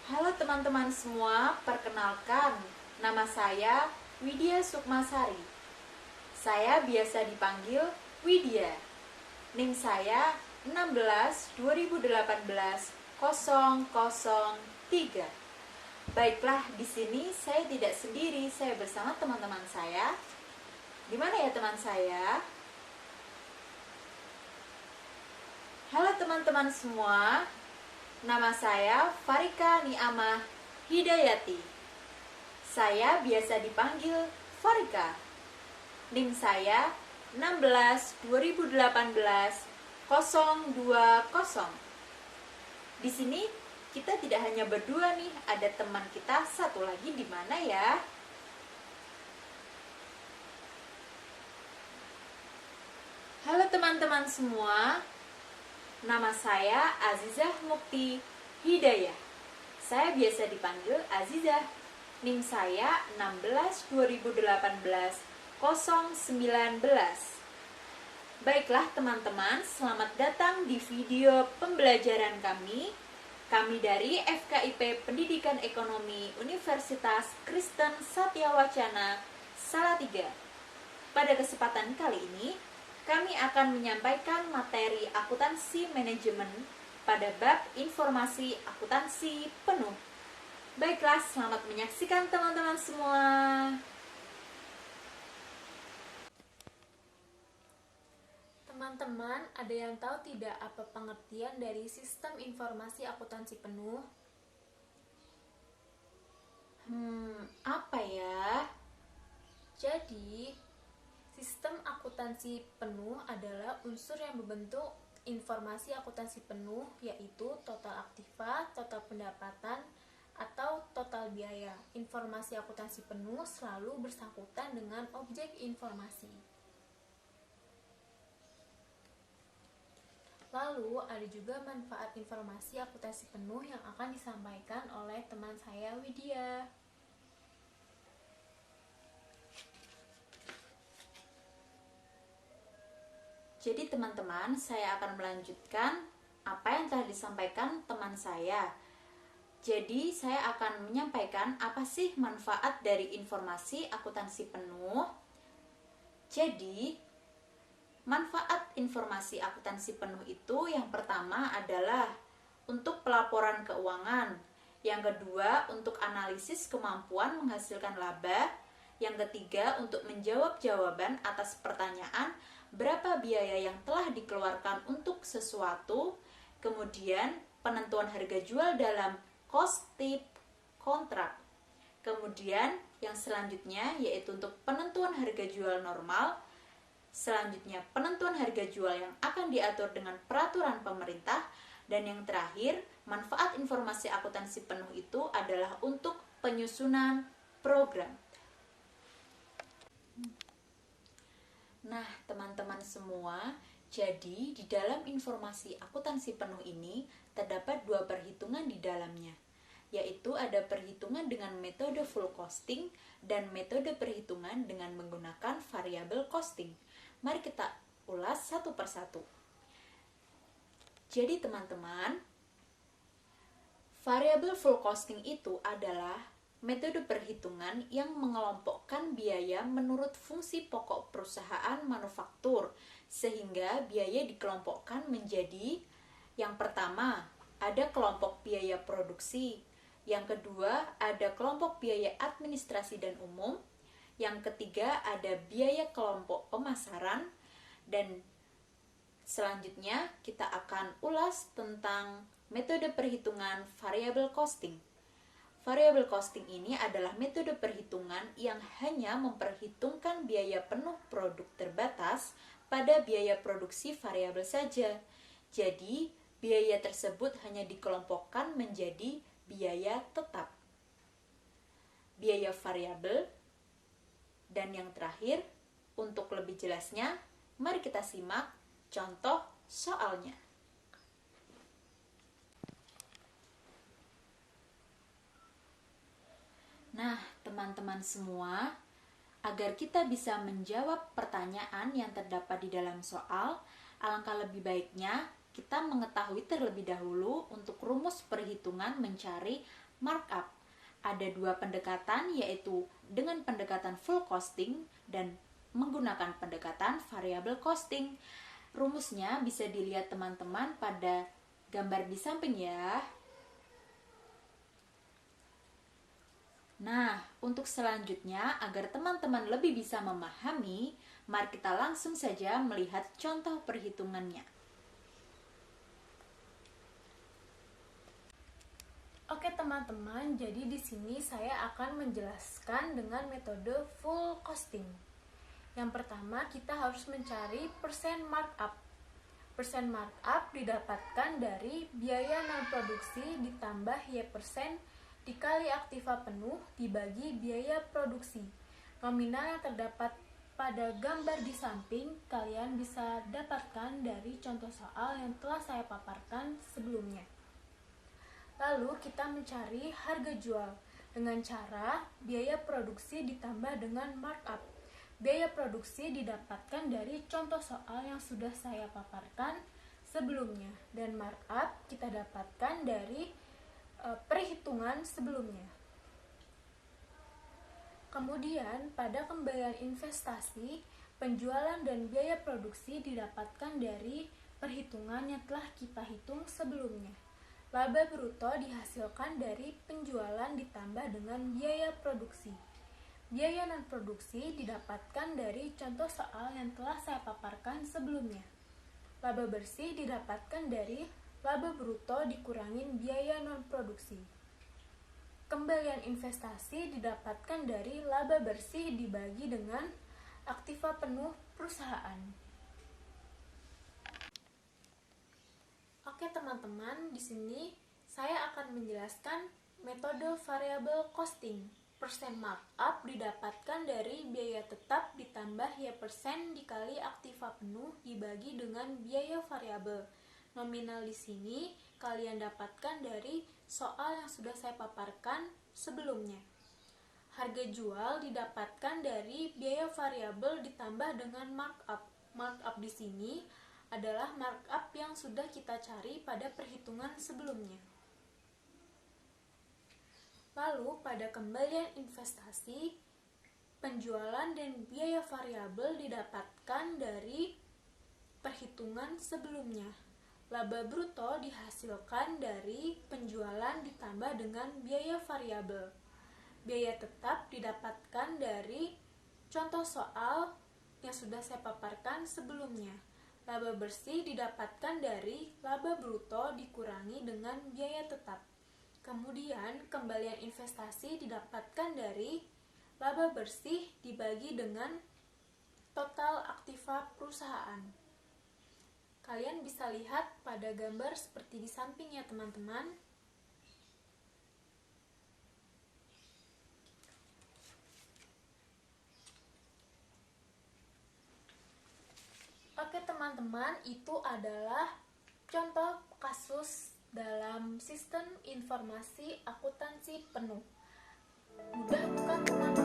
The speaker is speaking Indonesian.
Halo teman-teman semua, perkenalkan, nama saya Widya Sukmasari. Saya biasa dipanggil Widya. NIM saya 16 2018 003. Baiklah, di sini saya tidak sendiri, saya bersama teman-teman saya. Di mana ya teman saya? Halo teman-teman semua. Nama saya Farika Niamah Hidayati. Saya biasa dipanggil Farika. NIM saya 16 2018 020. Di sini kita tidak hanya berdua nih, ada teman kita satu lagi. Di mana ya? Halo teman-teman semua. Nama saya Azizah Mukti Hidayah. Saya biasa dipanggil Azizah. NIM saya 16 2018 019. Baiklah teman-teman, selamat datang di video pembelajaran kami. Kami dari FKIP Pendidikan Ekonomi Universitas Kristen Satya Wacana Salatiga. Pada kesempatan kali ini, kami akan menyampaikan materi akuntansi manajemen pada bab informasi akuntansi penuh. Baiklah, selamat menyaksikan teman-teman semua. Teman-teman, ada yang tahu tidak apa pengertian dari sistem informasi akuntansi penuh? Apa ya? Jadi, sistem akuntansi penuh adalah unsur yang membentuk informasi akuntansi penuh, yaitu total aktiva, total pendapatan, atau total biaya. Informasi akuntansi penuh selalu bersangkutan dengan objek informasi. Lalu ada juga manfaat informasi akuntansi penuh yang akan disampaikan oleh teman saya Widya. Jadi teman-teman, saya akan melanjutkan apa yang telah disampaikan teman saya. Jadi saya akan menyampaikan apa sih manfaat dari informasi akuntansi penuh. Jadi manfaat informasi akuntansi penuh itu yang pertama adalah untuk pelaporan keuangan, yang kedua untuk analisis kemampuan menghasilkan laba, yang ketiga untuk menjawab jawaban atas pertanyaan berapa biaya yang telah dikeluarkan untuk sesuatu, kemudian penentuan harga jual dalam cost type kontrak. Kemudian yang selanjutnya yaitu untuk penentuan harga jual normal. Selanjutnya penentuan harga jual yang akan diatur dengan peraturan pemerintah. Dan yang terakhir, manfaat informasi akuntansi penuh itu adalah untuk penyusunan program. Nah, teman-teman semua, jadi di dalam informasi akuntansi penuh ini terdapat dua perhitungan di dalamnya, yaitu ada perhitungan dengan metode full costing dan metode perhitungan dengan menggunakan variable costing. Mari kita ulas satu persatu. Jadi teman-teman, variable full costing itu adalah metode perhitungan yang mengelompokkan biaya menurut fungsi pokok perusahaan manufaktur, sehingga biaya dikelompokkan menjadi yang pertama, ada kelompok biaya produksi, yang kedua, ada kelompok biaya administrasi dan umum, yang ketiga, ada biaya kelompok pemasaran, dan selanjutnya kita akan ulas tentang metode perhitungan variable costing. Variable costing ini adalah metode perhitungan yang hanya memperhitungkan biaya penuh produk terbatas pada biaya produksi variabel saja. Jadi, biaya tersebut hanya dikelompokkan menjadi biaya tetap, biaya variabel, dan yang terakhir, untuk lebih jelasnya, mari kita simak contoh soalnya. Nah, teman-teman semua, agar kita bisa menjawab pertanyaan yang terdapat di dalam soal, alangkah lebih baiknya kita mengetahui terlebih dahulu untuk rumus perhitungan mencari markup. Ada dua pendekatan, yaitu dengan pendekatan full costing dan menggunakan pendekatan variable costing. Rumusnya bisa dilihat teman-teman pada gambar di samping ya. Nah, untuk selanjutnya, agar teman-teman lebih bisa memahami, mari kita langsung saja melihat contoh perhitungannya. Oke teman-teman, jadi di sini saya akan menjelaskan dengan metode full costing. Yang pertama, kita harus mencari persen markup. Persen markup didapatkan dari biaya non-produksi ditambah Y% dikali aktiva penuh dibagi biaya produksi. Nominal yang terdapat pada gambar di samping kalian bisa dapatkan dari contoh soal yang telah saya paparkan sebelumnya. Lalu kita mencari harga jual dengan cara biaya produksi ditambah dengan markup. Biaya produksi didapatkan dari contoh soal yang sudah saya paparkan sebelumnya, dan markup kita dapatkan dari perhitungan sebelumnya. Kemudian pada kembalian investasi, penjualan dan biaya produksi didapatkan dari perhitungan yang telah kita hitung sebelumnya. Laba bruto dihasilkan dari penjualan ditambah dengan biaya produksi. Biaya non-produksi didapatkan dari contoh soal yang telah saya paparkan sebelumnya. Laba bersih didapatkan dari laba bruto dikurangin biaya non-produksi. Kembalian investasi didapatkan dari laba bersih dibagi dengan aktiva penuh perusahaan. Oke teman-teman, di sini saya akan menjelaskan metode variable costing. Persen markup didapatkan dari biaya tetap ditambah Y% dikali aktiva penuh dibagi dengan biaya variabel. Nominal di sini kalian dapatkan dari soal yang sudah saya paparkan sebelumnya. Harga jual didapatkan dari biaya variabel ditambah dengan markup. Markup di sini adalah markup yang sudah kita cari pada perhitungan sebelumnya. Lalu pada kembalian investasi, penjualan dan biaya variabel didapatkan dari perhitungan sebelumnya. Laba bruto dihasilkan dari penjualan ditambah dengan biaya variabel. Biaya tetap didapatkan dari contoh soal yang sudah saya paparkan sebelumnya. Laba bersih didapatkan dari laba bruto dikurangi dengan biaya tetap. Kemudian kembalian investasi didapatkan dari laba bersih dibagi dengan total aktiva perusahaan. Kalian bisa lihat pada gambar seperti di samping ya teman-teman. Oke teman-teman, itu adalah contoh kasus dalam sistem informasi akuntansi penuh. Mudah bukan teman-teman?